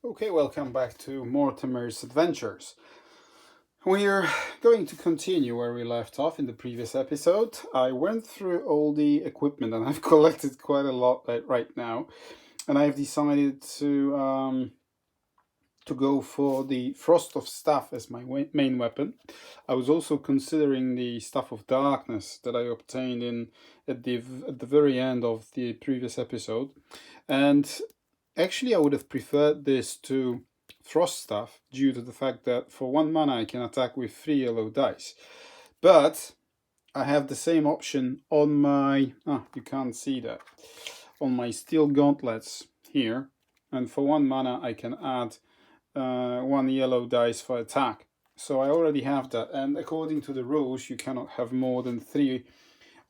Okay, welcome back to Mortemyr's Adventures. We're going to continue where we left off in the previous episode. I went through all the equipment and I've collected quite a lot right now, and I've decided to go for the Frost of Staff as my main weapon. I was also considering the Staff of Darkness that I obtained at the very end of the previous episode, and actually, I would have preferred this to Frost Staff due to the fact that for 1 mana I can attack with 3 yellow dice. But I have the same option on my... you can't see that. On my Steel Gauntlets here. And for 1 mana I can add 1 yellow dice for attack. So I already have that. And according to the rules, you cannot have more than 3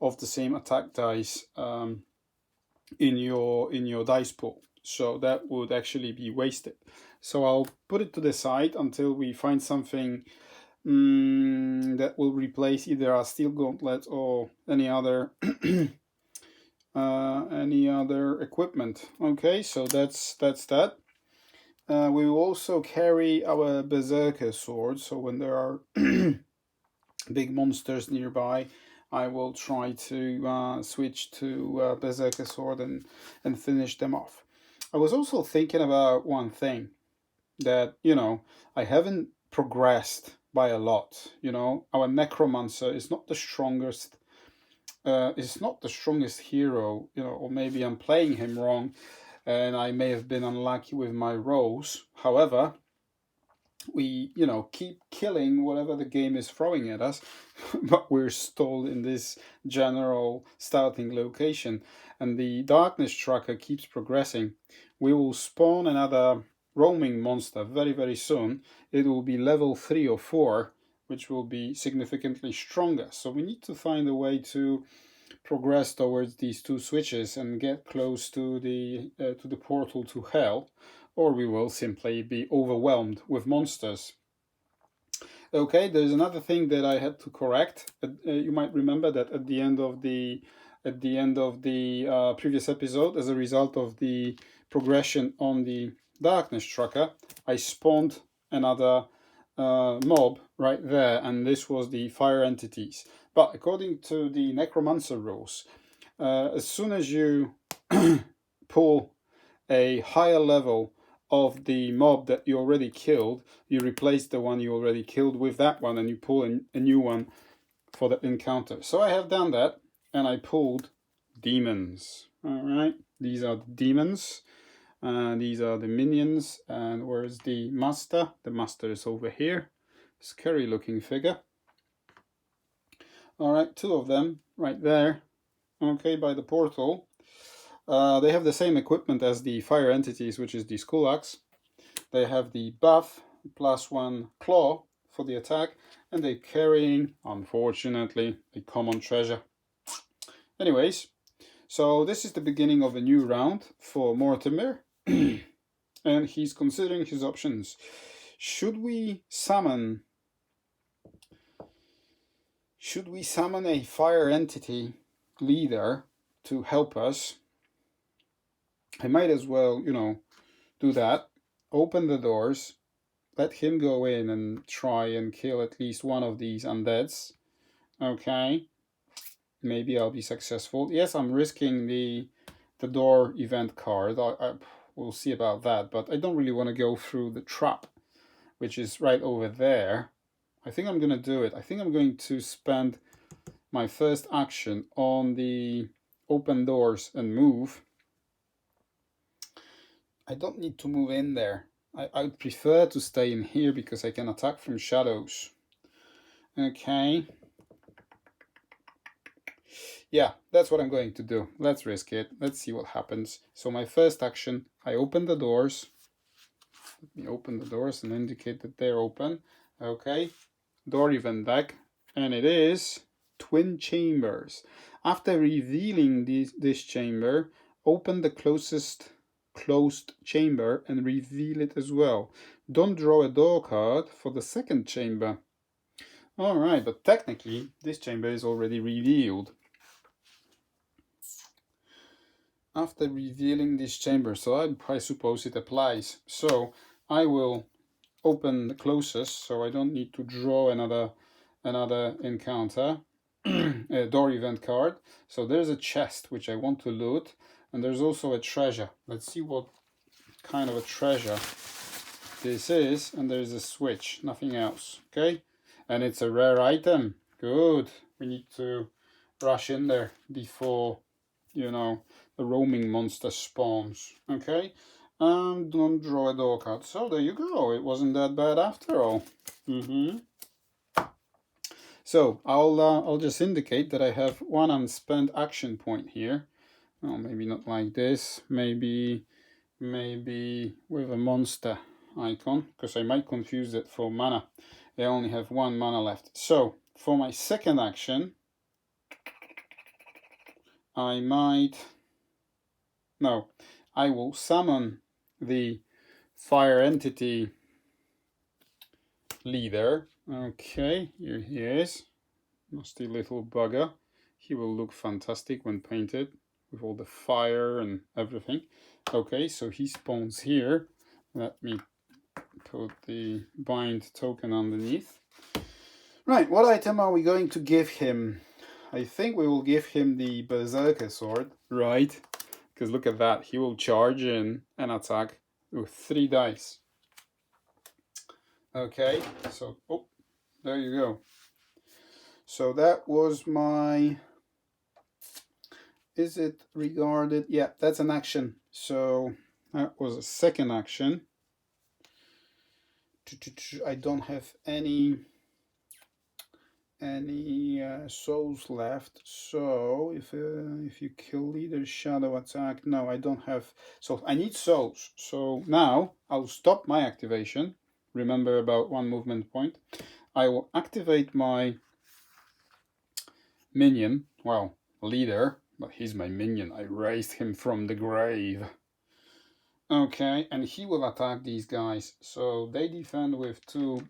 of the same attack dice in your dice pool. So that would actually be wasted. So I'll put it to the side until we find something that will replace either a Steel Gauntlet or any other equipment. Okay, so that's that. We will also carry our Berserker sword, so when there are big monsters nearby, I will try to switch to Berserker sword and finish them off. I was also thinking about one thing that, I haven't progressed by a lot. Our Necromancer is not the strongest. Is not the strongest hero, or maybe I'm playing him wrong, and I may have been unlucky with my rolls. However, we keep killing whatever the game is throwing at us, but we're stalled in this general starting location, and the darkness tracker keeps progressing. We will spawn another roaming monster very, very soon. It will be level 3 or 4, which will be significantly stronger. So we need to find a way to progress towards these 2 switches and get close to the portal to hell, or we will simply be overwhelmed with monsters. Okay, there's another thing that I had to correct. You might remember that at the end of the previous episode, as a result of the progression on the darkness tracker, I spawned another mob right there, and this was the fire entities. But according to the Necromancer rules, as soon as you pull a higher level of the mob that you already killed, you replace the one you already killed with that one, and you pull a new one for the encounter. So I have done that, and I pulled demons. All right, these are the demons. These are the minions. And where's the master? The master is over here. Scary looking figure. All right, 2 of them right there. Okay, by the portal. They have the same equipment as the fire entities, which is the Skull Axe. They have the buff, +1 claw for the attack, and they're carrying, unfortunately, a common treasure. Anyways, so this is the beginning of a new round for Mortemyr, and he's considering his options. Should we summon a fire entity leader to help us? I might as well, do that. Open the doors, let him go in and try and kill at least one of these undeads. Okay, maybe I'll be successful. Yes, I'm risking the door event card. We'll see about that, but I don't really want to go through the trap, which is right over there. I think I'm going to do it. I think I'm going to spend my first action on the open doors and move. I don't need to move in there. I would prefer to stay in here because I can attack from shadows. Okay. Yeah, that's what I'm going to do. Let's risk it. Let's see what happens. So my first action, I open the doors. Let me open the doors and indicate that they're open. Okay. Door event deck. And it is Twin Chambers. After revealing this chamber, open the closest closed chamber and reveal it as well. Don't draw a door card for the second chamber. Alright, but technically this chamber is already revealed. after revealing this chamber, so I suppose it applies. So I will open the closest, so I don't need to draw another encounter a door event card. So there's a chest which I want to loot, and there's also a treasure. Let's see what kind of a treasure this is, and there's a switch, nothing else. Okay, and it's a rare item. Good. We need to rush in there before, you know, the roaming monster spawns. Okay, don't draw a door card. So there you go. It wasn't that bad after all. So I'll just indicate that I have one unspent action point here. Oh, maybe not like this. Maybe with a monster icon, because I might confuse it for mana. I only have one mana left. So for my second action, I will summon the fire entity leader. Okay, here he is. Nasty little bugger. He will look fantastic when painted with all the fire and everything. Okay, so he spawns here. Let me put the bind token underneath. Right, what item are we going to give him? I think we will give him the Berserker Sword, right? Because look at that, he will charge in and attack with 3 dice. Okay, so, oh, there you go. So that was my, is it regarded? Yeah, that's an action. So that was a second action. I don't have any souls left. So if you kill leader shadow attack, no, I don't have. So I need souls. So now I'll stop my activation. Remember about 1 movement point. I will activate my minion. Well, leader, but he's my minion. I raised him from the grave. Okay, and he will attack these guys. So they defend with 2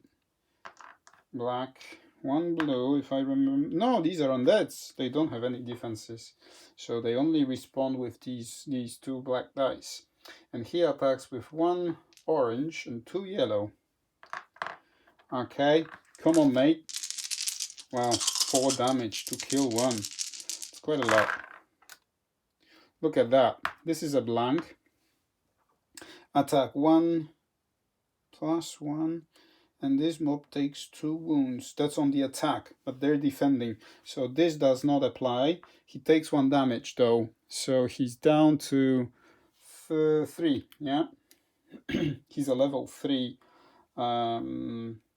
black, 1 blue, if I remember. No, these are undeads. They don't have any defenses. So they only respond with these 2 black dice. And he attacks with 1 orange and 2 yellow. Okay, come on, mate. Wow, 4 damage to kill 1. It's quite a lot. Look at that. This is a blank. Attack 1 plus 1. And this mob takes 2 wounds. That's on the attack, but they're defending. So this does not apply. He takes 1 damage though. So he's down to 3, yeah? He's a level 3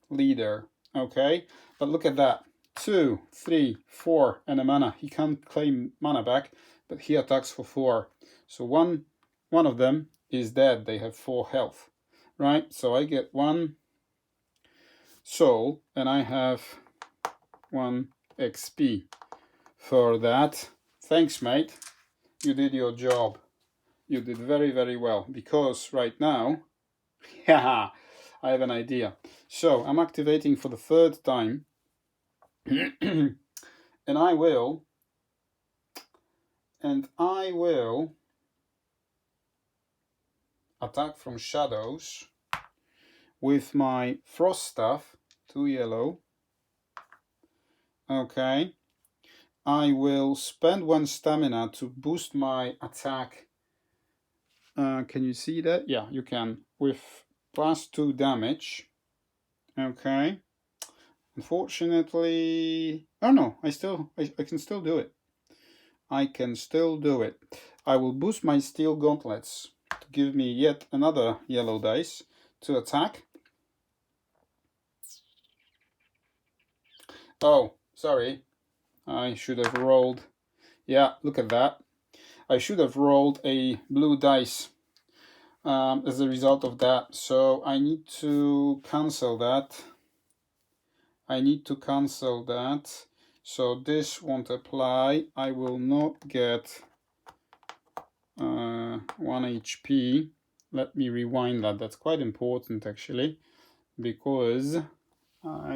leader, okay? But look at that. 2, 3, 4, and a mana. He can't claim mana back, but he attacks for 4. So one of them is dead. They have 4 health, right? So I get 1 soul, and I have 1 XP for that. Thanks, mate. You did your job. You did very, very well, because right now, yeah, I have an idea. So I'm activating for the 3rd time, and I will attack from shadows with my frost staff, 2 yellow. Okay, I will spend 1 stamina to boost my attack. Can you see that? Yeah, you can. With plus 2 damage. Okay. Unfortunately, oh no, I can still do it. I can still do it. I will boost my steel gauntlets to give me yet another yellow dice to attack. Oh, sorry. I should have rolled. Yeah, look at that. I should have rolled a blue dice as a result of that. So I need to cancel that. So this won't apply. I will not get 1 HP. Let me rewind that. That's quite important actually, because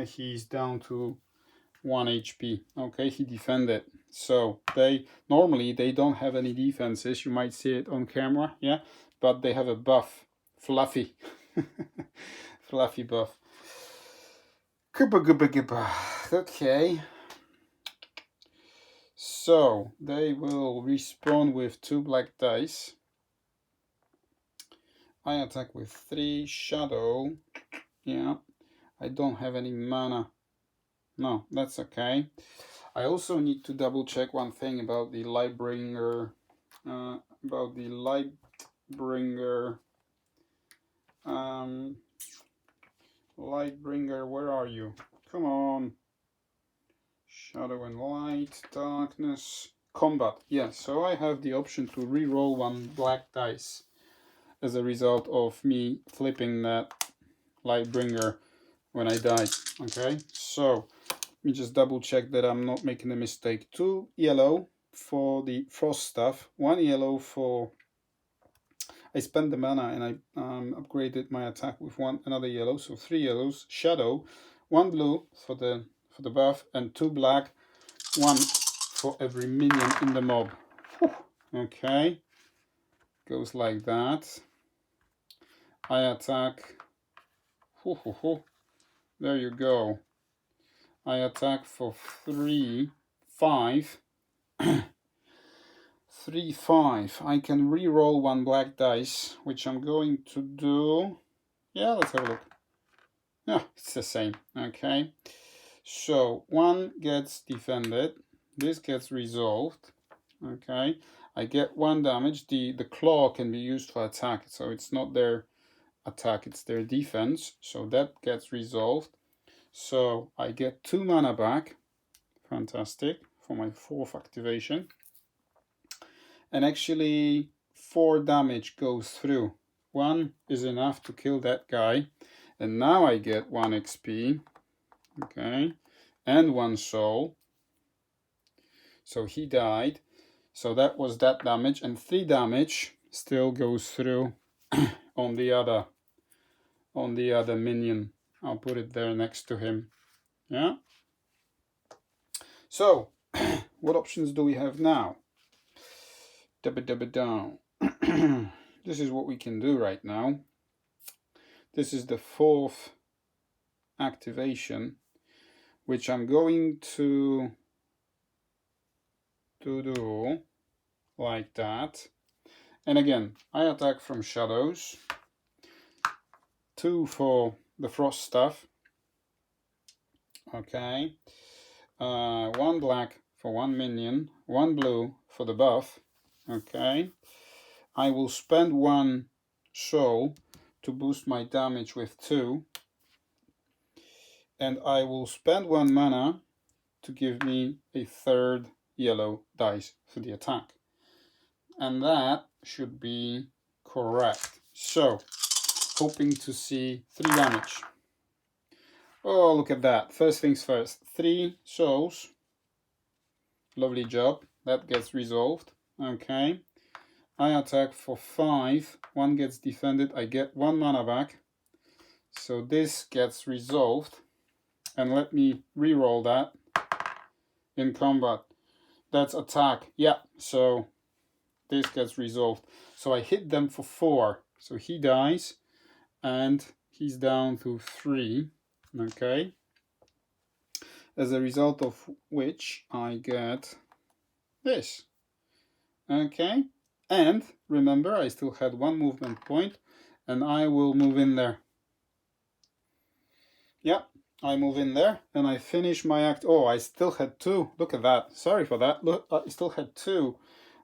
he's down to 1 HP. Okay, he defended. So they normally they don't have any defenses. You might see it on camera, yeah, but they have a buff, fluffy, fluffy buff. Okay. So they will respawn with 2 black dice. I attack with 3 shadow. Yeah, I don't have any mana. No, that's okay. I also need to double check one thing about the Lightbringer. Lightbringer, where are you? Come on. Shadow and light, darkness, combat. Yeah, so I have the option to re-roll 1 black dice as a result of me flipping that Lightbringer when I died. Okay, so let me just double check that I'm not making a mistake. 2 yellow for the frost stuff, 1 yellow for... I spent the mana and I upgraded my attack with another yellow, so 3 yellows. Shadow, 1 blue for the buff, and 2 black, 1 for every minion in the mob. Whew. Okay, goes like that. I attack. There you go. I attack for 3, 5. 3, 5. I can re-roll 1 black dice, which I'm going to do. Yeah, let's have a look. Yeah, it's the same. Okay. So 1 gets defended. This gets resolved. Okay. I get 1 damage. The claw can be used for attack, so it's not their attack, it's their defense. So that gets resolved. So I get 2 mana back. Fantastic. For my 4th activation. And actually 4 damage goes through. 1 is enough to kill that guy. And now I get 1 XP. Okay. And 1 soul. So he died. So that was that damage. And 3 damage still goes through on the other minion. I'll put it there next to him. Yeah. So what options do we have now? This is what we can do right now. This is the 4th activation, which I'm going to do like that. And again, I attack from shadows. 2 for the frost stuff. Okay. 1 black for 1 minion. 1 blue for the buff. Okay. I will spend 1 soul to boost my damage with 2. And I will spend 1 mana to give me a 3rd yellow dice for the attack. And that should be correct. So, hoping to see 3 damage. Oh, look at that. First things first. 3 souls. Lovely job. That gets resolved. Okay. I attack for 5. 1 gets defended. I get 1 mana back. So this gets resolved. And let me re-roll that in combat. That's attack. Yeah, so this gets resolved. So I hit them for 4. So he dies. And he's down to 3. Okay. As a result of which I get this. Okay. And remember, I still had 1 movement point, and I will move in there. Yep, I move in there, and I finish my act. Oh, I still had 2. Look at that. Sorry for that. Look, I still had 2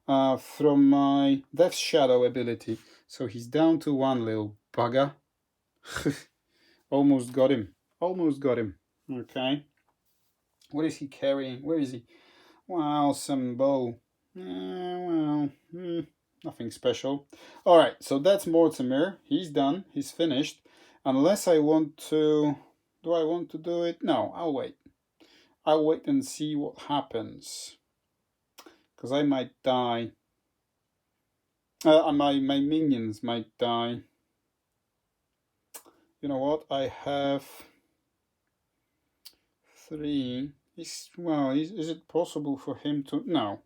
from my Death Shadow ability. So he's down to 1, little bugger. Almost got him. Almost got him. Okay. What is he carrying? Where is he? Wow, some bow. Nothing special. Alright, so that's Mortemyr. He's done. He's finished. Unless I want to... Do I want to do it? No, I'll wait. I'll wait and see what happens. Because I might die. My minions might die. You know what? I have 3, Is it possible for him to... No,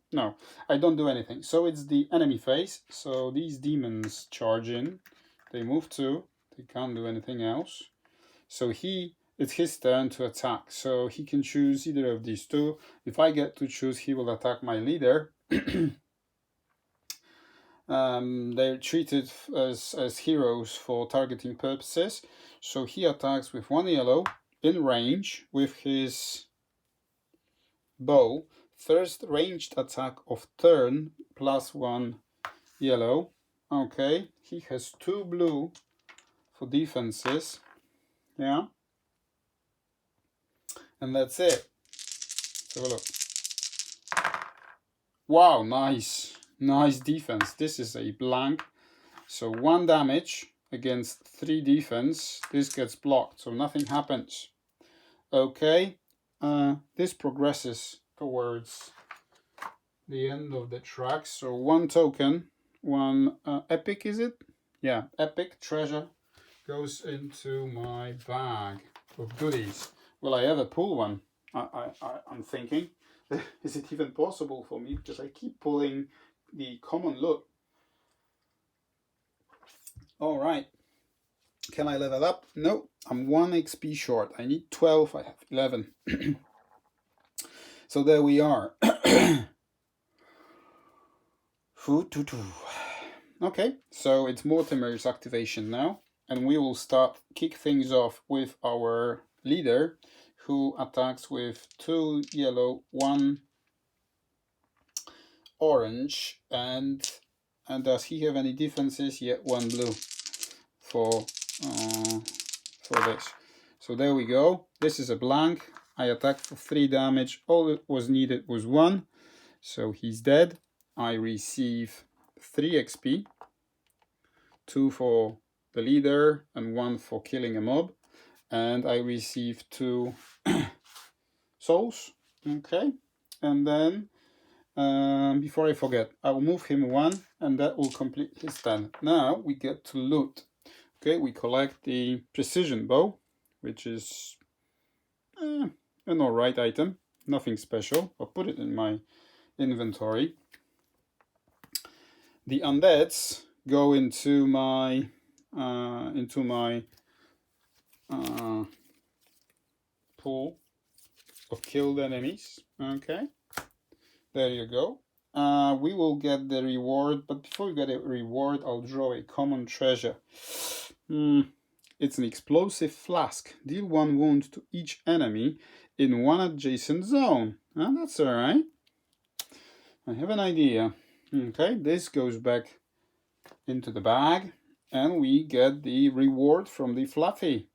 I don't do anything. So it's the enemy phase. So these demons charge in. They move 2. They can't do anything else. So it's his turn to attack. So he can choose either of these 2. If I get to choose, he will attack my leader. They're treated as heroes for targeting purposes. So he attacks with 1 yellow in range with his bow. First ranged attack of turn plus 1 yellow. Okay, he has 2 blue for defenses. Yeah. And that's it. Let's have a look. Wow, nice. Nice defense. This is a blank. So 1 damage against 3 defense. This gets blocked, so nothing happens. Okay. This progresses towards the end of the track. So 1 token, 1 epic, is it? Yeah, epic treasure goes into my bag of goodies. Will I ever pull one? I'm thinking. Is it even possible for me? Because I keep pulling the common loot. All right. Can I level up? No, I'm 1 XP short. I need 12. I have 11. So there we are. Okay, so it's Mortemyr's activation now. And we will kick things off with our leader, who attacks with 2 yellow, 1 orange, and does he have any defenses? Yeah, 1 blue for this. So there we go. This is a blank. I attacked for 3 damage. All it was needed was 1. So he's dead. I receive 3 XP. 2 for the leader and 1 for killing a mob. And I receive 2 souls. Okay. And then, before I forget, I'll move him 1 and that will complete his turn. Now we get to loot. Okay, we collect the precision bow, which is an alright item. Nothing special. I'll put it in my inventory. The undeads go into my pool of killed enemies. Okay, there you go. We will get the reward, but before we get a reward, I'll draw a common treasure. It's an explosive flask. Deal 1 wound to each enemy in 1 adjacent zone. That's alright. I have an idea. Okay, this goes back into the bag, and we get the reward from the fluffy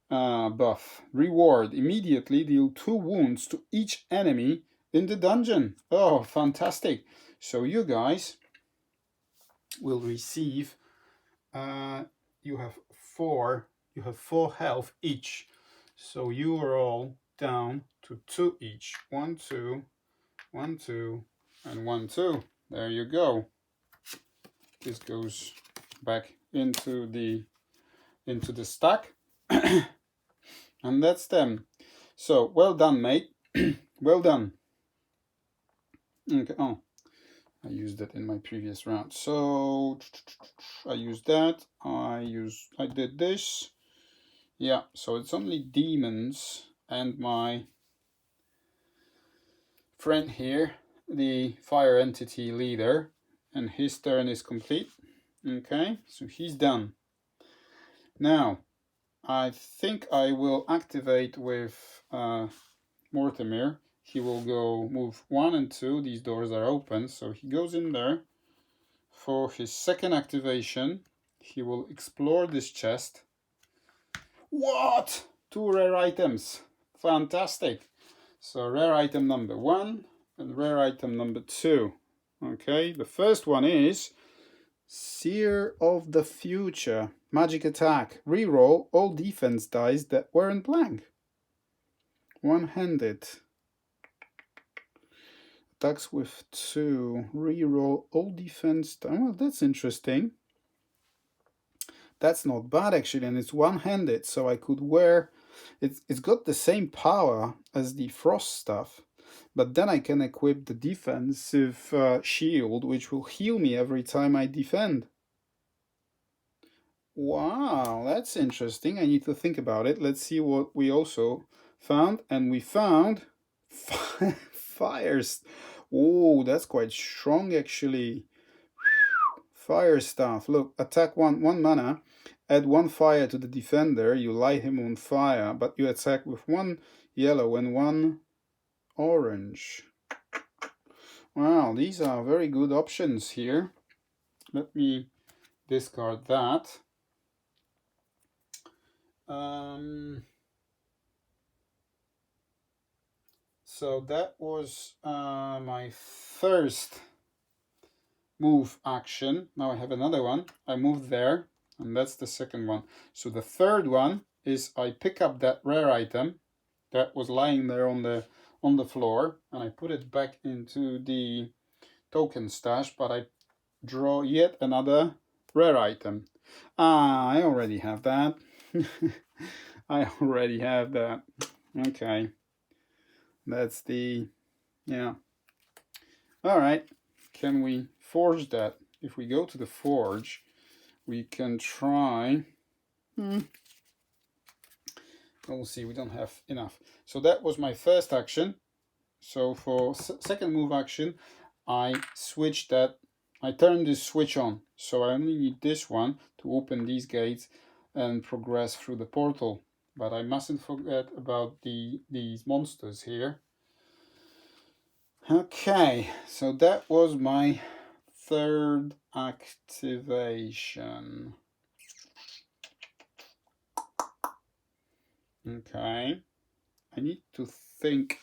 buff. Reward: immediately deal 2 wounds to each enemy in the dungeon. Oh, fantastic. So you guys will receive, you have 4 health each. So you are all down to 2 each. 1, 2, 1, 2, and 1, 2. There you go. This goes back into the stack. And that's them. So well done, mate. Well done. Okay. Oh, I used that in my previous round. So I used that. I did this. Yeah, so it's only demons and my friend here, the fire entity leader, and his turn is complete. Okay, so he's done. Now, I think I will activate with Mortemyr. He will go move 1 and 2. These doors are open, so he goes in there. For his second activation, he will explore this chest. What? 2 rare items. Fantastic. So rare item number 1 and rare item number 2. Okay, the first one is Seer of the Future. Magic attack. Reroll all defense dice that weren't blank. One-handed. Attacks with 2. Reroll all defense dice. Well, that's interesting. That's not bad actually, and it's one-handed, so I could wear It's got the same power as the frost stuff, but then I can equip the defensive shield, which will heal me every time I defend. Wow, that's interesting. I need to think about it. Let's see what we also found. And we found fire. Oh, that's quite strong actually. Fire stuff. Look, attack one mana. Add 1 fire to the defender. You light him on fire, but you attack with 1 yellow and 1 orange. Wow, these are very good options here. Let me discard that. So that was my first move action. Now I have another one. I move there, and that's the second one. So the third one is I pick up that rare item that was lying there on the floor, and I put it back into the token stash, but I draw yet another rare item. I already have that. I already have that. Okay. That's the, yeah. All right. Can we forge that? If we go to the forge, we can try. We'll see. We don't have enough. So that was my first action. So for second move action, I switched that. I turned this switch on. So I only need this one to open these gates and progress through the portal. But I mustn't forget about these monsters here. Okay, so that was my third activation. Okay, I need to think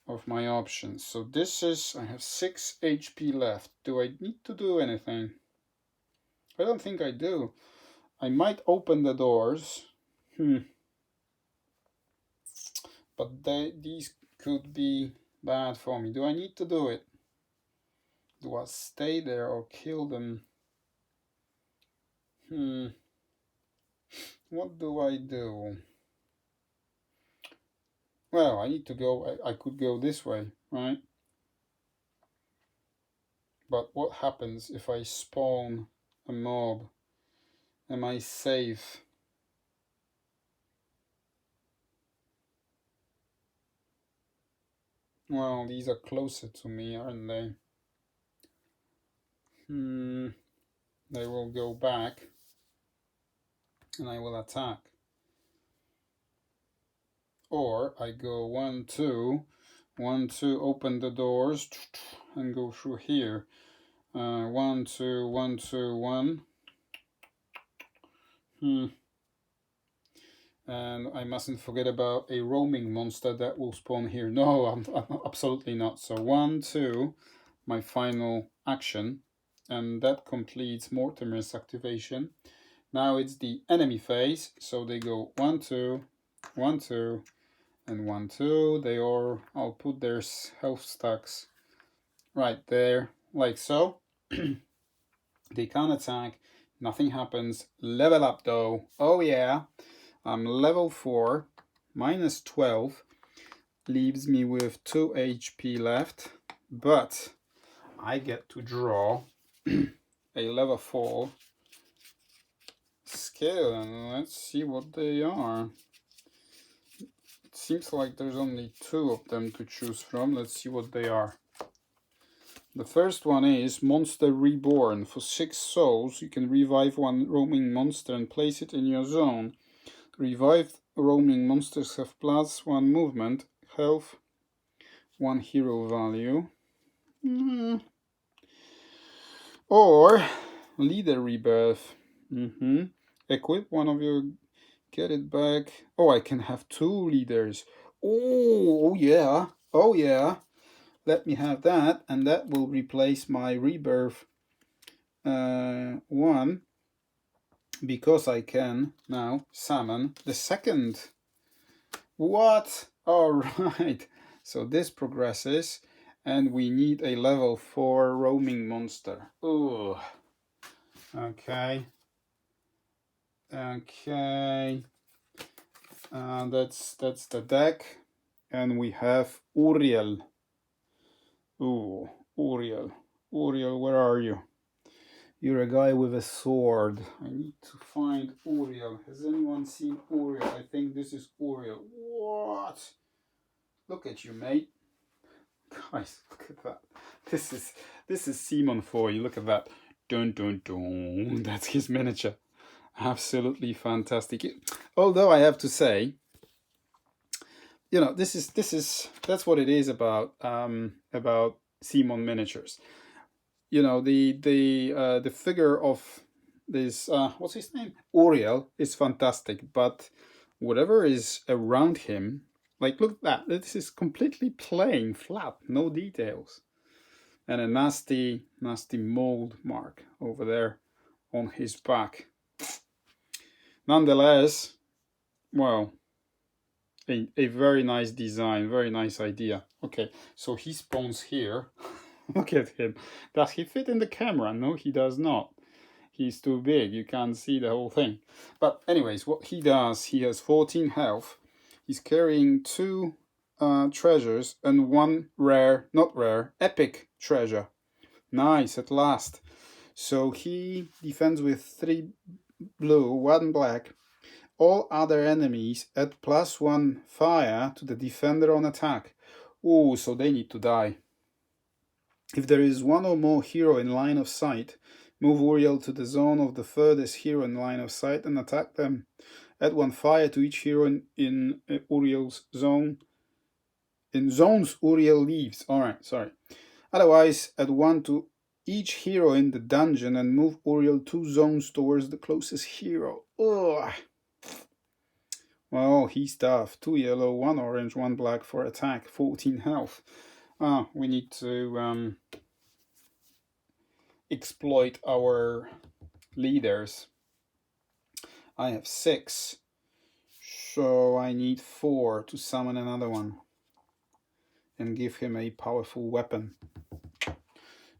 of my options. So this is, I have 6 HP left. Do I need to do anything? I don't think I do. I might open the doors. But these could be bad for me. Do I need to do it? Do I stay there or kill them? What do I do? Well, I need to go. I could go this way, right? But what happens if I spawn a mob? Am I safe? Well, these are closer to me, aren't they? They will go back and I will attack. Or I go 1, 2, 1, 2, open the doors and go through here. 1, 2, 1, 2, 1. And I mustn't forget about a roaming monster that will spawn here. No, I'm absolutely not. So 1, 2, my final action. And that completes Mortemyr's activation. Now it's the enemy phase. So they go 1, 2, 1, 2, and 1, 2. They all, I'll put their health stacks right there, like so. They can't attack. Nothing happens. Level up though. Oh yeah. I'm level 4, minus 12, leaves me with 2 HP left, but I get to draw a level 4 skill, and let's see what they are. It seems like there's only 2 of them to choose from. Let's see what they are. The first one is Monster Reborn. For 6 souls, you can revive 1 roaming monster and place it in your zone. Revived roaming monsters have +1 movement, health, 1 hero value. Or leader rebirth. Equip one of your, get it back. Oh, I can have 2 leaders. Oh yeah. Oh yeah. Let me have that, and that will replace my rebirth 1. Because I can now summon the second. What? Alright. So this progresses, and we need a level 4 roaming monster. Okay. Okay. That's the deck. And we have Uriel. Ooh, Uriel. Uriel, where are you? You're a guy with a sword. I need to find Uriel. Has anyone seen Uriel? I think this is Uriel. What? Look at you, mate. Guys, look at that. This is Simon for you. Look at that. Dun dun dun. That's his miniature. Absolutely fantastic. Although I have to say, you know, that's what it is about Simon miniatures. You know, the figure of this what's his name, Uriel, is fantastic, but whatever is around him, like, look at that, this is completely plain, flat, no details, and a nasty mold mark over there on his back. Nonetheless, well, a very nice design, very nice idea. Okay, so he spawns here. Look at him. Does he fit in the camera? No, he does not. He's too big. You can't see the whole thing. But anyways, what he does, he has 14 health. He's carrying 2 treasures and 1 rare, not rare, epic treasure. Nice, at last. So he defends with 3 blue, 1 black. All other enemies add +1 fire to the defender on attack. Ooh, so they need to die. If there is 1 or more hero in line of sight, move Uriel to the zone of the furthest hero in line of sight and attack them. Add 1 fire to each hero in Uriel's zone. In zones Uriel leaves. Alright, sorry. Otherwise, add 1 to each hero in the dungeon and move Uriel 2 zones towards the closest hero. Ugh. Well, he's tough. 2 yellow, 1 orange, 1 black for attack, 14 health. We need to exploit our leaders. I have 6, so I need 4 to summon another one and give him a powerful weapon.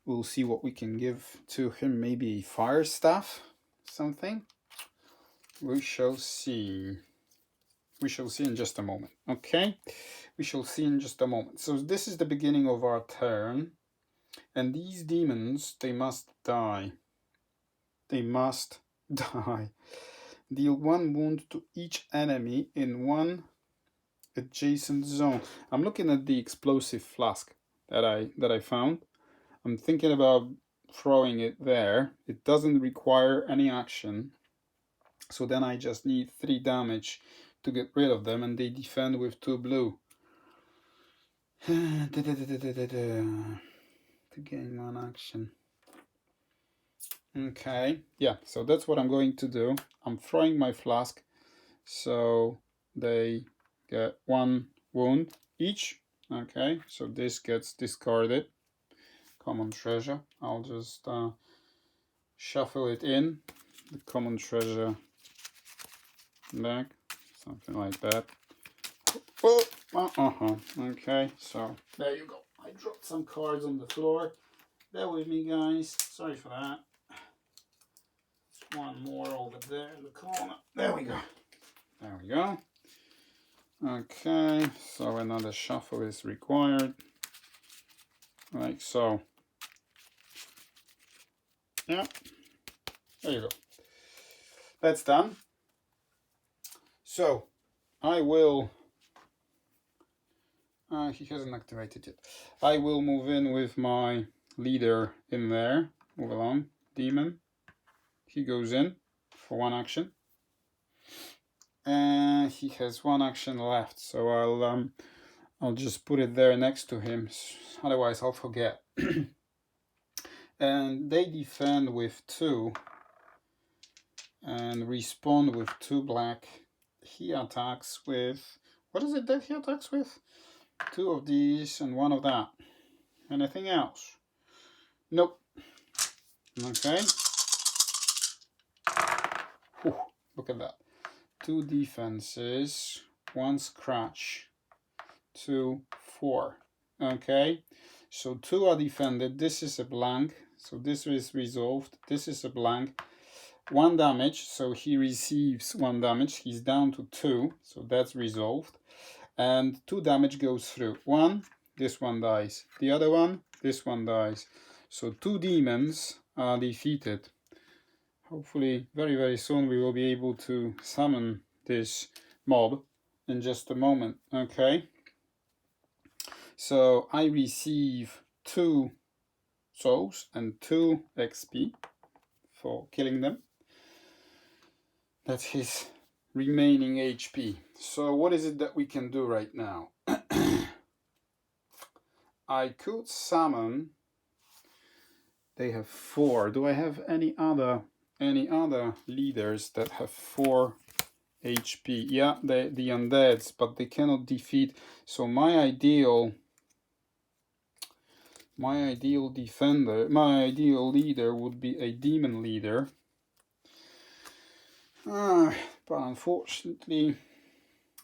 We'll see what we can give to him. Maybe fire staff, something. We shall see. We shall see in just a moment. Okay, we shall see in just a moment. So this is the beginning of our turn, and these demons, they must die. They must die. Deal 1 wound to each enemy in 1 adjacent zone. I'm looking at the explosive flask that I found. I'm thinking about throwing it there. It doesn't require any action, so then I just need 3 damage to get rid of them, and they defend with 2 blue. To gain 1 action. Okay, yeah, so that's what I'm going to do. I'm throwing my flask, so they get 1 wound each. Okay, so this gets discarded. Common treasure. I'll just shuffle it in. The common treasure back. Something like that. Oh, okay, so there you go. I dropped some cards on the floor. Bear with me, guys. Sorry for that. 1 more over there in the corner. There we go. There we go. Okay, so another shuffle is required. Like so. Yeah. There you go. That's done. So, I will... he hasn't activated yet. I will move in with my leader in there. Move along. Demon. He goes in for 1 action. And he has 1 action left. So I'll just put it there next to him. Otherwise I'll forget. And they defend with 2. And respond with 2 black. He attacks with... What is it that he attacks with? 2 of these and 1 of that. Anything else? Nope. Okay. Whew, look at that. 2 defenses, 1 scratch, 2, 4. Okay. So 2 are defended. This is a blank. So this is resolved. This is a blank. 1 damage, so he receives 1 damage. He's down to 2, so that's resolved. And 2 damage goes through. 1, this one dies. The other one, this one dies. So 2 demons are defeated. Hopefully very, very soon we will be able to summon this mob in just a moment. Okay. So I receive 2 souls and 2 XP for killing them. That's his remaining HP. So what is it that we can do right now? I could summon. They have 4. Do I have any other leaders that have 4 HP? Yeah, the undeads, but they cannot defeat. So my ideal defender, my ideal leader would be a demon leader. But unfortunately,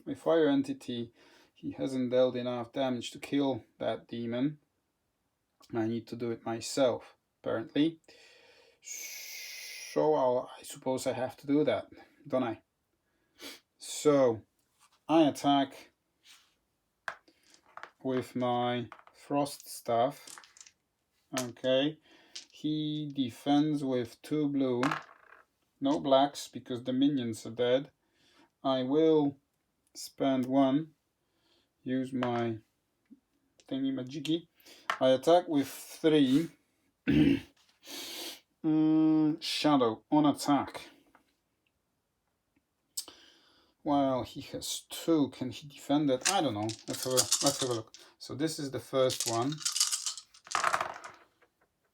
my fire entity, he hasn't dealt enough damage to kill that demon. I need to do it myself, apparently. So I suppose I have to do that, don't I? So I attack with my frost staff. Okay, he defends with 2 blue, no blacks because the minions are dead. I will spend 1, use my thingy majiggy. I attack with 3. Shadow on attack. Well, he has 2. Can he defend it? I don't know. Let's have a look. So this is the first one.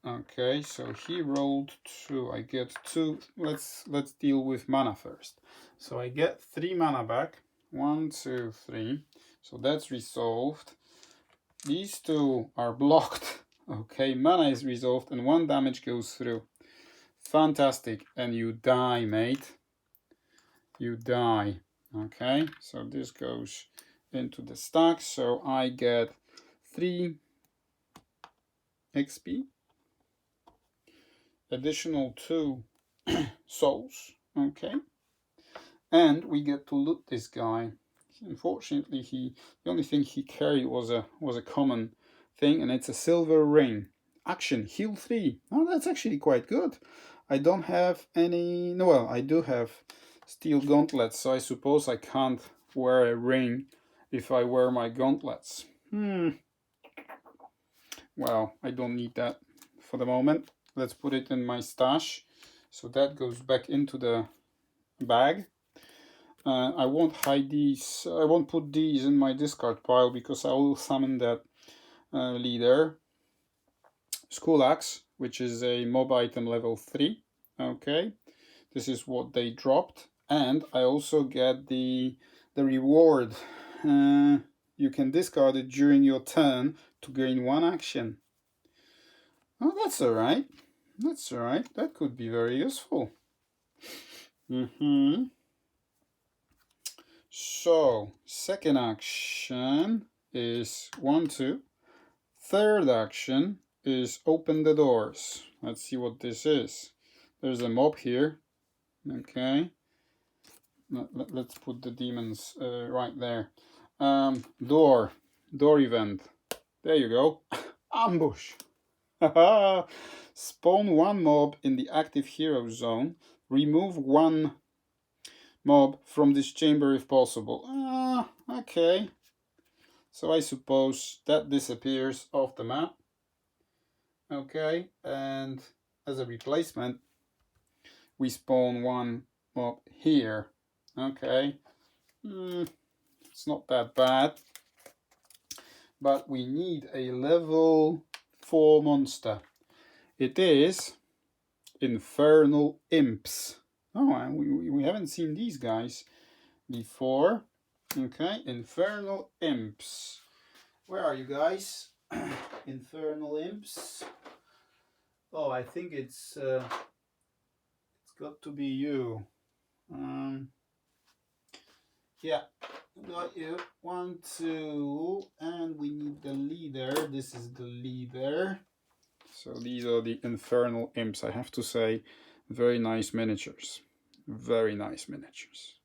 Okay, so he rolled 2. I get 2. Let's deal with mana first. So I get 3 mana back. 1, 2, 3. So that's resolved. These 2 are blocked. Okay, mana is resolved and 1 damage goes through. Fantastic. And you die, mate. You die. Okay, so this goes into the stack. So I get 3 XP. Additional 2 souls. Okay. And we get to loot this guy. Unfortunately, the only thing he carried was a common thing, and it's a silver ring. Action, heal 3. Oh, that's actually quite good. I don't have any. No, well, I do have steel gauntlets, so I suppose I can't wear a ring if I wear my gauntlets. Well, I don't need that for the moment. Let's put it in my stash. So that goes back into the bag. I won't hide these. I won't put these in my discard pile because I will summon that leader. School Axe, which is a mob item level 3. Okay, this is what they dropped, and I also get the reward. You can discard it during your turn to gain 1 action. Oh, that's alright. That's alright. That could be very useful. So, second action is 1, 2. Third action is open the doors. Let's see what this is. There's a mob here. Okay. Let's put the demons right there. Door event. There you go. Ambush. Spawn 1 mob in the active hero zone. Remove 1 mob from this chamber if possible. Okay. So I suppose that disappears off the map. Okay, and as a replacement, we spawn 1 mob here. Okay, it's not that bad, but we need a level 4 monster. It is Infernal Imps. Oh, we haven't seen these guys before. Okay, Infernal Imps. Where are you guys? Infernal Imps. Oh, I think it's got to be you. Yeah, got you. 1, 2, and we need the leader. This is the leader. So these are the Infernal Imps. I have to say Very nice miniatures. Very nice miniatures.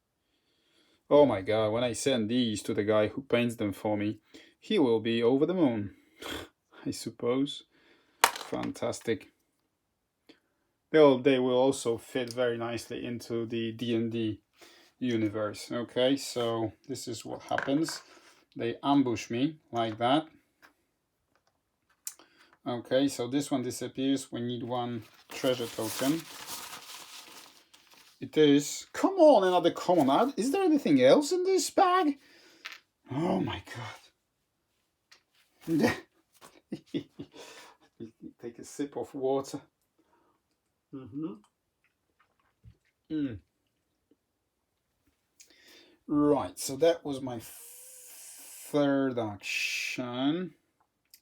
Oh my god, when I send these to the guy who paints them for me, he will be over the moon, I suppose. Fantastic. They will also fit very nicely into the D&D universe. Okay, so this is what happens. They ambush me like that. Okay, so this one disappears. We need one treasure token. It is... Come on, another common art. Is there anything else in this bag? Oh my god. Take a sip of water. Right, so that was my third action.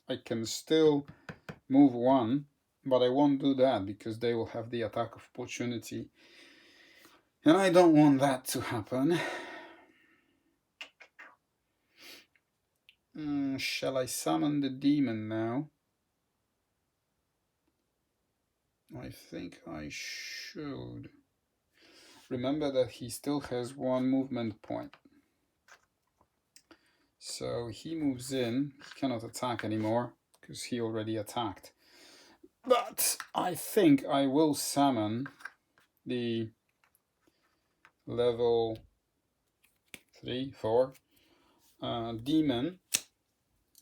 I can still move one, but I won't do that because they will have the attack of opportunity. And I don't want that to happen. Shall I summon the demon now? I think I should. Remember that he still has one movement point. So he moves in. He cannot attack anymore because he already attacked. But I think I will summon the level 3, 4 demon.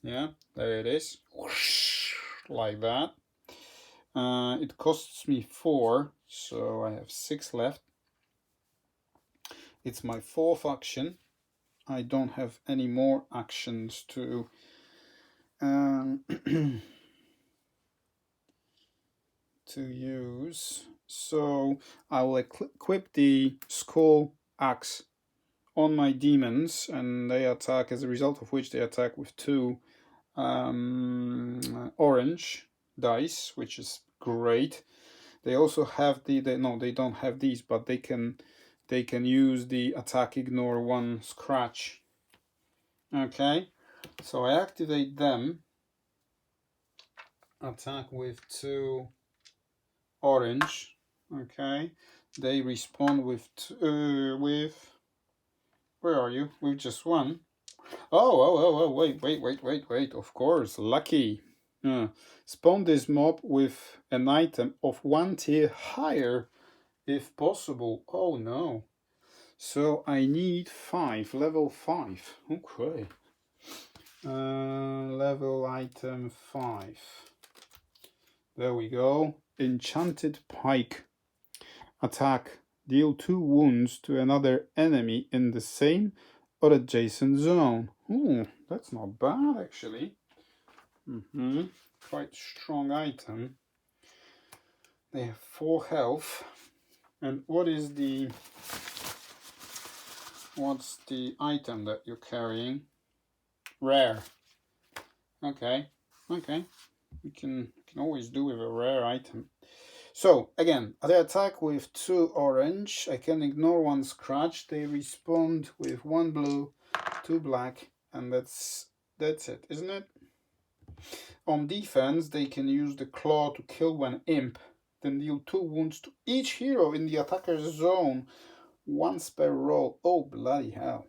Yeah, there it is. Whoosh, like that. It costs me 4, so I have 6 left. It's my 4th action. I don't have any more actions to to use, so I will equip the skull axe on my demons, and they attack, as a result of which they attack with 2 orange dice, which is great. They also have no, they don't have these, but they can use the attack ignore 1 scratch. Okay, so I activate them. Attack with 2 orange. Okay, they respond with where are you? With just 1. Oh, wait. Of course, lucky. Spawn this mob with an item of 1 tier higher if possible. Oh no. So I need 5, level 5. Okay. Level item 5. There we go. Enchanted Pike. Attack. Deal 2 wounds to another enemy in the same or adjacent zone. Ooh, that's not bad actually. Quite strong item. They have 4 health. And what's the item that you're carrying? Rare. Okay. We can always do with a rare item. So again, they attack with 2 orange. I can ignore 1 scratch. They respond with 1 blue, 2 black, and that's it, isn't it? On defense, they can use the claw to kill 1 imp, then deal 2 wounds to each hero in the attacker's zone, once per roll. Oh, bloody hell.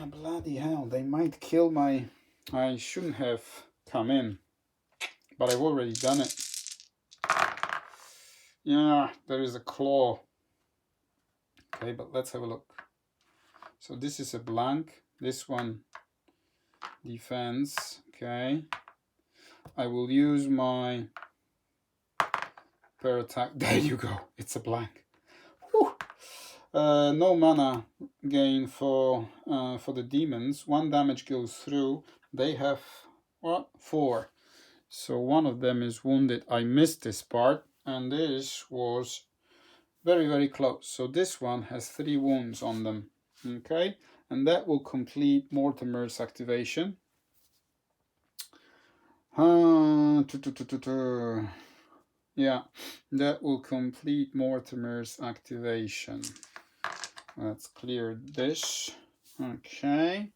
Bloody hell, they might kill my... I shouldn't have come in, but I've already done it. Yeah, there is a claw. Okay, but let's have a look. So this is a blank. This one, defense. Okay. I will use my per attack. There you go. It's a blank. No mana gain for the demons. 1 damage goes through. They have what? 4. So 1 of them is wounded. I missed this part, and this was very, very close. So this one has 3 wounds on them. Okay, and that will complete Mortemyr's activation. Yeah, that will complete Mortemyr's activation. Let's clear this. Okay.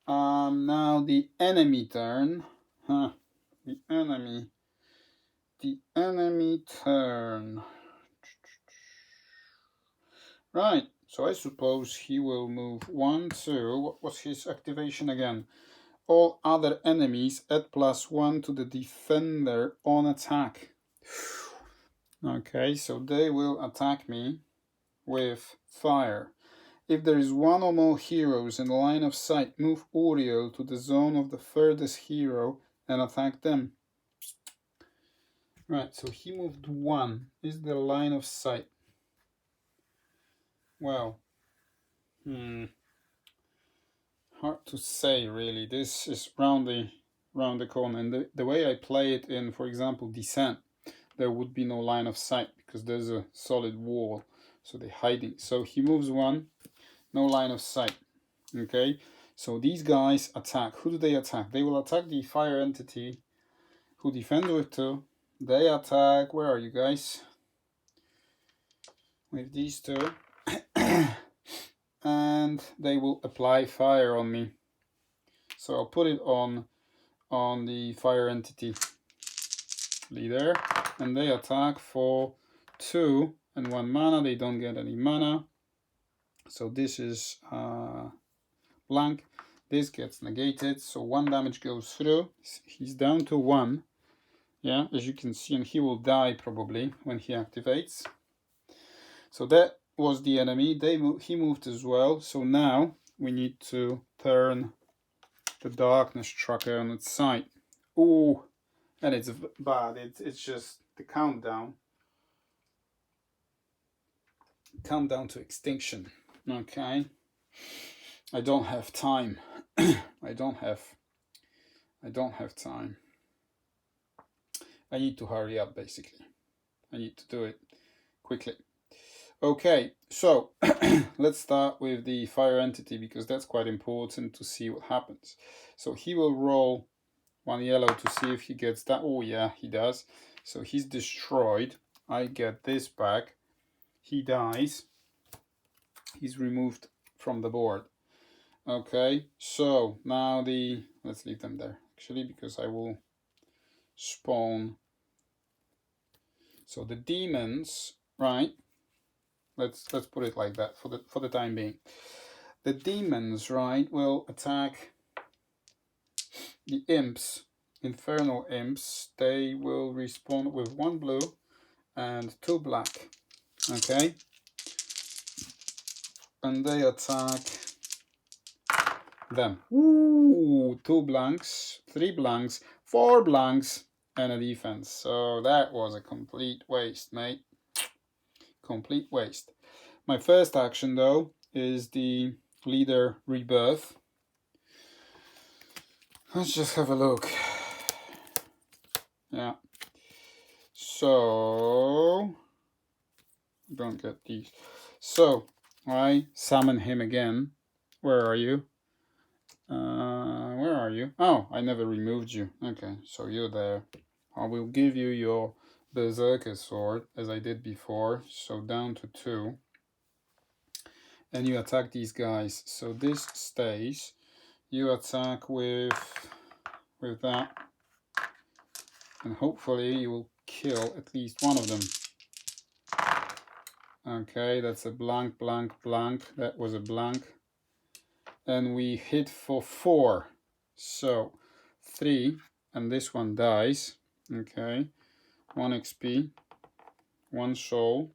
Now the enemy turn. The enemy the enemy turn. Right, so I suppose he will move 1, 2. What was his activation again? All other enemies add +1 to the defender on attack. Okay, so they will attack me with fire. If there is one or more heroes in the line of sight, move Uriel to the zone of the furthest hero and attack them. Right, so he moved 1. Is the line of sight? Well, hard to say really. This is round the corner, and the way I play it in, for example, Descent, there would be no line of sight because there's a solid wall, so they're hiding. So he moves 1, no line of sight. Okay, so these guys attack. Who do they attack? They will attack the fire entity who defends with 2. They attack, where are you guys? With these 2. And they will apply fire on me. So I'll put it on the fire entity leader, and they attack for 2 and 1 mana. They don't get any mana. So this is blank. This gets negated, so 1 damage goes through. He's down to 1. Yeah, as you can see, and he will die probably when he activates. So that was the enemy. He moved as well. So now we need to turn the darkness tracker on its side. Ooh, and it's bad. It's just the countdown to extinction. Okay, I don't have time. I don't have time. I need to hurry up, basically. I need to do it quickly. Okay, so let's start with the fire entity, because that's quite important to see what happens. So he will roll 1 yellow to see if he gets that. Oh yeah, he does. So he's destroyed. I get this back. He dies. He's removed from the board. Okay, so now let's leave them there actually, because I will spawn. So the demons, right? Let's put it like that for the time being. The demons, right, will attack the imps, Infernal Imps. They will respawn with 1 blue and 2 black. Okay, and they attack them. Ooh, 2 blanks, 3 blanks, 4 blanks, and a defense. So that was a complete waste, mate. Complete waste. My first action, though, is the leader rebirth. Let's just have a look. Yeah. So don't get these. So I summon him again. Where are you? Where are you? Oh, I never removed you. Okay, so you're there. I will give you your Berserker sword as I did before. So down to 2. And you attack these guys. So this stays. You attack with that. And hopefully you will kill at least one of them. Okay, that's a blank, blank, blank. That was a blank. And we hit for 4. So 3, and this one dies. Okay, 1 XP, 1 soul.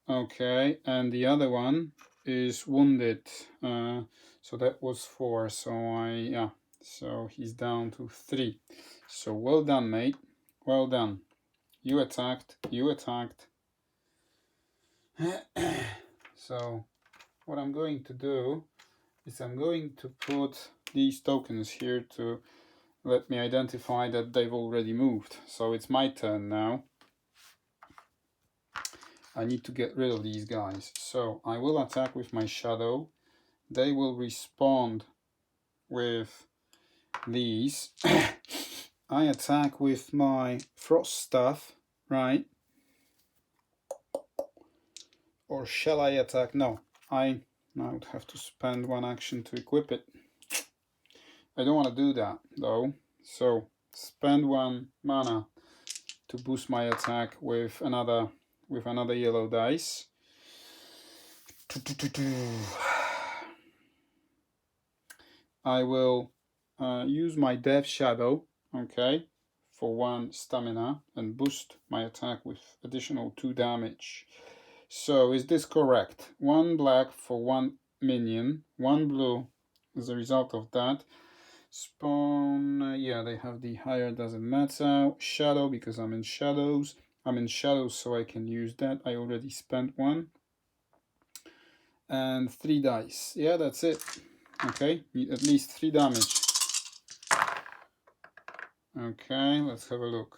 Okay, and the other one is wounded. So that was 4. So so he's down to 3. So well done, mate. Well done. You attacked. So what I'm going to do is I'm going to put these tokens here to let me identify that they've already moved. So it's my turn now. I need to get rid of these guys. So I will attack with my shadow. They will respond with these. I attack with my frost staff, right? Or shall I attack? No, I would have to spend 1 action to equip it. I don't want to do that though. So spend 1 mana to boost my attack with another yellow dice. I will use my Death Shadow, okay, for 1 stamina and boost my attack with additional 2 damage. So is this correct? 1 black for 1 minion, 1 blue as a result of that. Spawn, yeah, they have the higher, doesn't matter. Shadow, because I'm in shadows. I'm in shadows, so I can use that. I already spent 1. And 3 dice. Yeah, that's it. Okay, need at least 3 damage. Okay, let's have a look.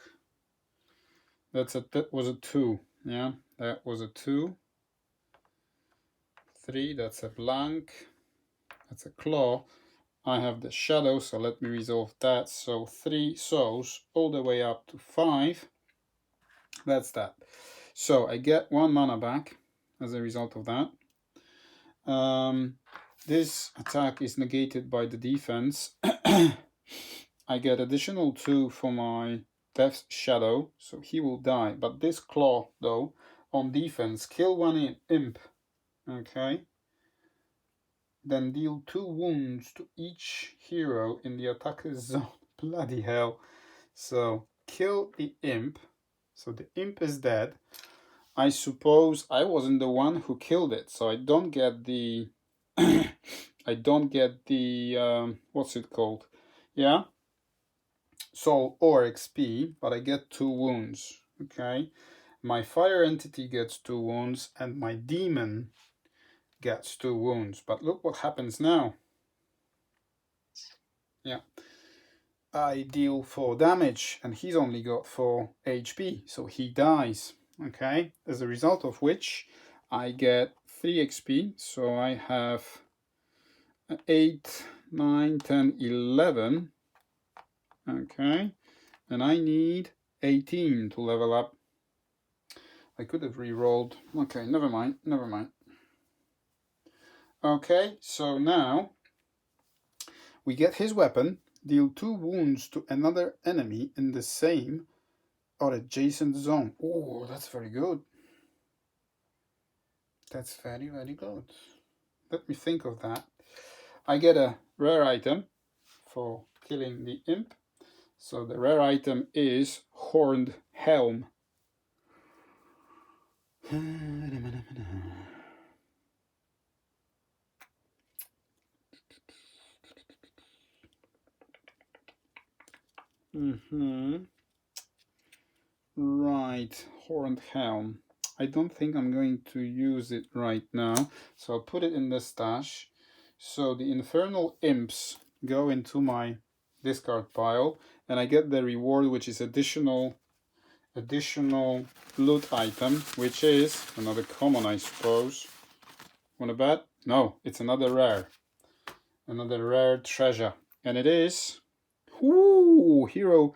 That was a 2. Yeah, that was a 2. 3, that's a blank. That's a claw. I have the shadow, so let me resolve that. So 3 souls all the way up to 5. That's that. So I get 1 mana back as a result of that. This attack is negated by the defense. I get additional 2 for my Death's Shadow, so he will die. But this claw, though, on defense, kill 1 imp. Okay. Then deal 2 wounds to each hero in the attacker's zone. Bloody hell. So kill the imp. So the imp is dead. I suppose I wasn't the one who killed it, so I don't get the I don't get the what's it called? Yeah, soul or XP, but I get 2 wounds. Okay, my fire entity gets 2 wounds, and my demon gets 2 wounds. But look what happens now. Yeah, I deal 4 damage, and he's only got 4 HP, so he dies. Okay, as a result of which I get 3 XP, so I have 8, 9, 10, 11. Okay, and I need 18 to level up. I could have re-rolled. Okay, never mind. Okay, so now we get his weapon, deal 2 wounds to another enemy in the same or adjacent zone. Oh, that's very good. That's very, very good. Let me think of that. I get a rare item for killing the imp. So the rare item is Horned Helm. Right, Horned Helm. I don't think I'm going to use it right now, so I'll put it in the stash. So the Infernal Imps go into my discard pile, and I get the reward, which is additional loot item, which is another common, I suppose. Wanna bet? No, it's another rare treasure, and it is Hero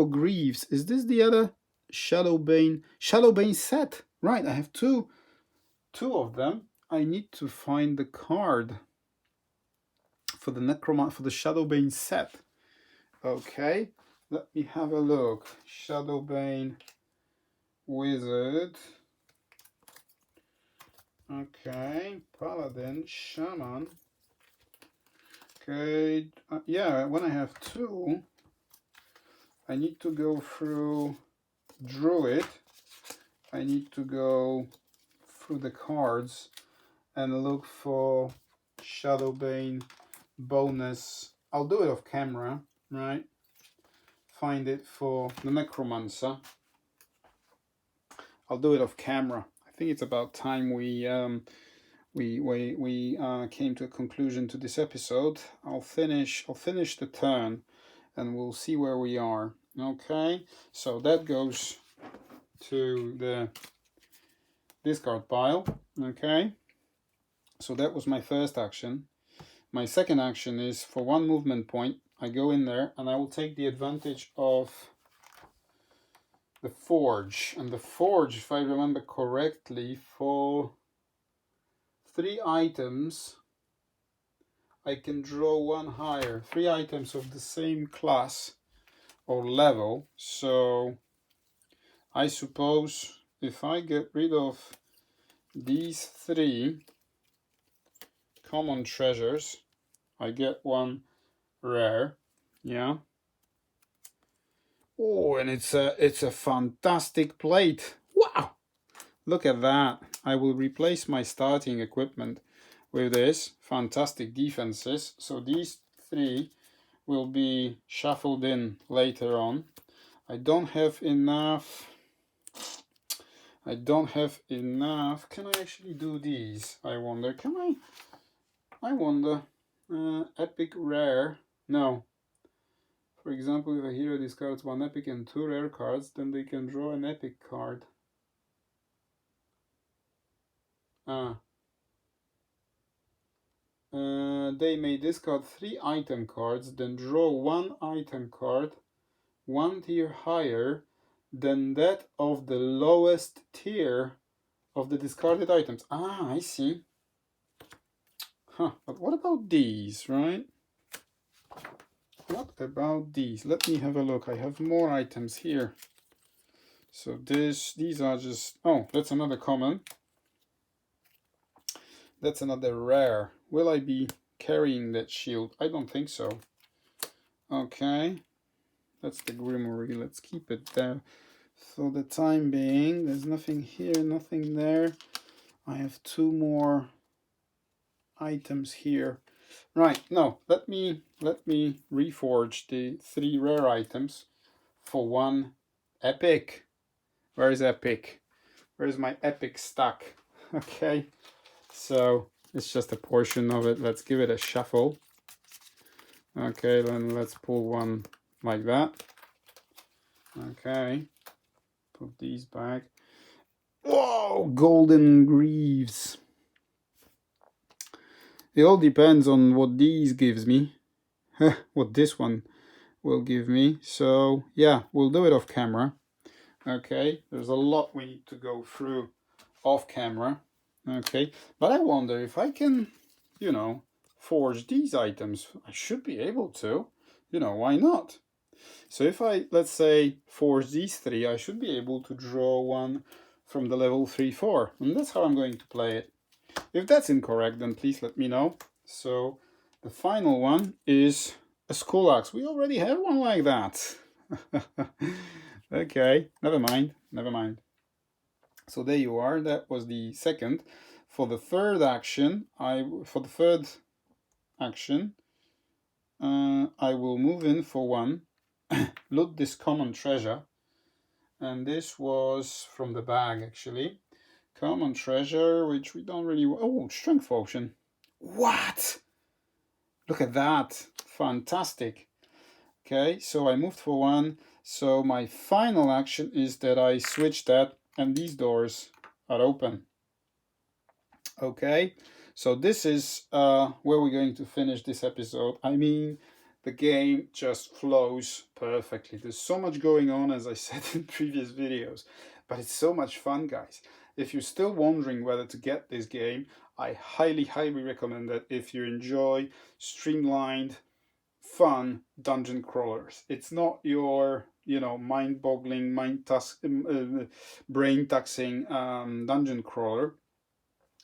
Greaves. Is this the other Shadowbane set? Right, I have two of them. I need to find the card for the Shadowbane set. Okay, let me have a look. Shadowbane Wizard. Okay, Paladin, Shaman. Okay, yeah, when I have 2, I need to go through Druid. I need to go through the cards and look for Shadowbane bonus. I'll do it off camera, right? Find it for the Necromancer. I'll do it off camera. I think it's about time we came to a conclusion to this episode. I'll finish the turn, and we'll see where we are. Okay, so that goes to the discard pile. Okay, so that was my first action. My second action is for 1 movement point. I go in there and I will take the advantage of the Forge. And the Forge, if I remember correctly, for 3 items I can draw 1 higher. 3 items of the same class or level. So I suppose if I get rid of these 3 common treasures, I get 1 rare. Yeah. Oh, and it's a fantastic plate. Wow! Look at that. I will replace my starting equipment with this. Fantastic defenses. So these 3 will be shuffled in later on. I don't have enough. Can I actually do these? I wonder. Can I? I wonder. Epic rare. No. For example, if a hero discards 1 epic and 2 rare cards, then they can draw an epic card. They may discard 3 item cards, then draw 1 item card 1 tier higher than that of the lowest tier of the discarded items. I see. Huh, but what about these, right? What about these? Let me have a look. I have more items here. So these are just... Oh, that's another common. That's another rare. Will I be carrying that shield? I don't think so. Okay. That's the Grimoire. Let's keep it there for the time being. There's nothing here, nothing there. I have 2 more items here. Right, no, let me reforge the 3 rare items for 1 epic. Where is epic? Where's my epic stack? Okay, so it's just a portion of it. Let's give it a shuffle. Okay, then let's pull 1 like that. Okay, put these back. Whoa, golden greaves. It all depends on what these gives me. What this one will give me. So yeah, we'll do it off camera. Okay, there's a lot we need to go through off camera. Okay, but I wonder if I can, you know, forge these items. I should be able to. You know, why not? So if I, let's say, forge these 3, I should be able to draw 1 from the level 3-4. And that's how I'm going to play it. If that's incorrect, then please let me know. So the final one is a Skull Axe. We already have one like that. Okay, never mind. So there you are. That was the second. For the third action, I will move in for 1. Loot this common treasure. And this was from the bag, actually. Common treasure, which we don't really... Oh, strength potion. What? Look at that. Fantastic. Okay, so I moved for 1. So my final action is that I switch that and these doors are open. Okay, so this is where we're going to finish this episode. I mean, the game just flows perfectly. There's so much going on, as I said in previous videos, but it's so much fun, guys. If you're still wondering whether to get this game, I highly recommend it if you enjoy streamlined, fun dungeon crawlers. It's not your, you know, mind-boggling, brain-taxing dungeon crawler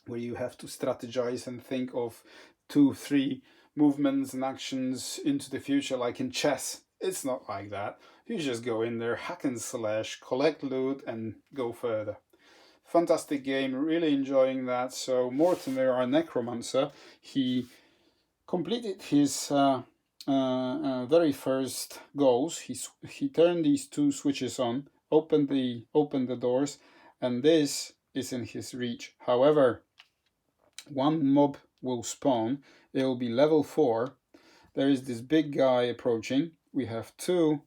where you have to strategize and think of 2-3 movements and actions into the future like in chess. It's not like that. You just go in there, hack and slash, collect loot and go further. Fantastic game, really enjoying that. So Mortemyr, our necromancer, he completed his very first goals. He turned these 2 switches on, opened the doors, and this is in his reach. However, 1 mob will spawn. It will be level 4. There is this big guy approaching. We have 2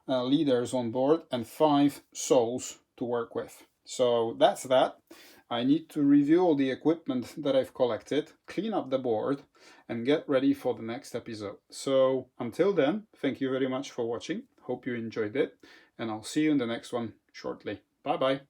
leaders on board and 5 souls to work with. So that's that. I need to review all the equipment that I've collected, clean up the board, and get ready for the next episode. So until then, thank you very much for watching. Hope you enjoyed it, and I'll see you in the next one shortly. Bye bye.